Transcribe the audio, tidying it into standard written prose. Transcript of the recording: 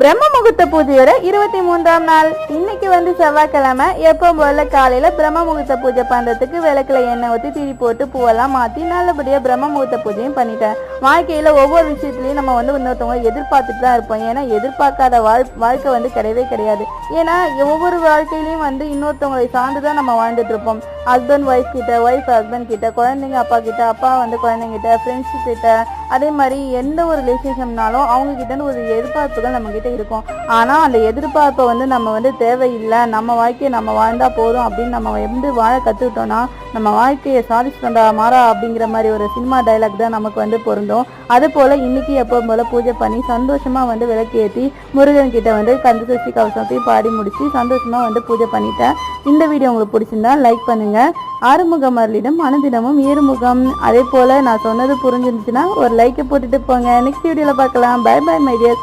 பிரம்ம முகூர்த்த பூஜையோட 23ஆம் நாள் இன்னைக்கு செவ்வாய்க்கிழமை. எப்பவும் போல காலையில பிரம்ம முகூர்த்த பூஜை பண்றதுக்கு விளக்குல எண்ணெய் ஊற்றி திரி போட்டு பூவெல்லாம் மாற்றி நல்லபடியா பிரம்ம முகூர்த்த பூஜையும் பண்ணிட்டேன். வாழ்க்கையில ஒவ்வொரு விஷயத்துலையும் நம்ம இன்னொருத்தவங்க எதிர்பார்த்துட்டு தான் இருப்போம். ஏன்னா எதிர்பார்க்காத வாழ்க்கை கிடையவே கிடையாது. ஏன்னா ஒவ்வொரு வாழ்க்கையிலையும் இன்னொருத்தவங்களை சார்ந்துதான் நம்ம வாழ்ந்துட்டு இருப்போம். ஹஸ்பண்ட் ஒய்ஃப் கிட்ட, ஒய்ஃப் ஹஸ்பண்ட் கிட்ட, குழந்தைங்க அப்பா கிட்ட, அப்பா குழந்தைங்க கிட்ட, ஃப்ரெண்ட்ஸ் கிட்ட, அதே மாதிரி எந்த ஒரு ரிலேஷன்ஷிப்னாலும் அவங்க கிட்ட ஒரு எதிர்பார்ப்புகள் நம்ம கிட்ட இருக்கும். ஆனா அந்த எதிர்பார்ப்பை நம்ம தேவையில்லை, நம்ம வாழ்க்கையை நம்ம வாழ்ந்தா போதும் அப்படின்னு நம்ம வாழ கத்துக்கிட்டோம்னா நம்ம வாழ்க்கையை சாதிச்சுட்டா மாறா அப்படிங்கிற மாதிரி ஒரு சினிமா டைலாக் தான் நமக்கு பொருந்தும். அது போல இன்னைக்கு எப்பவும் போல பூஜை பண்ணி சந்தோஷமா விளக்கு ஏற்றி முருகன் கிட்ட கந்த சஷ்டி கவசத்தையும் பாடி முடிச்சு சந்தோஷமா பூஜை பண்ணிட்டேன். இந்த வீடியோ உங்களுக்கு பிடிச்சிருந்தா லைக் பண்ணுங்க. ஆறுமுகம் அருளிடம் அனுதினமும் ஏறுமுகம். அதே போல நான் சொன்னது புரிஞ்சிருந்துச்சுன்னா ஒரு லைக்கை போட்டுட்டு போங்க. நெக்ஸ்ட் வீடியோல பார்க்கலாம். Bye bye my dear.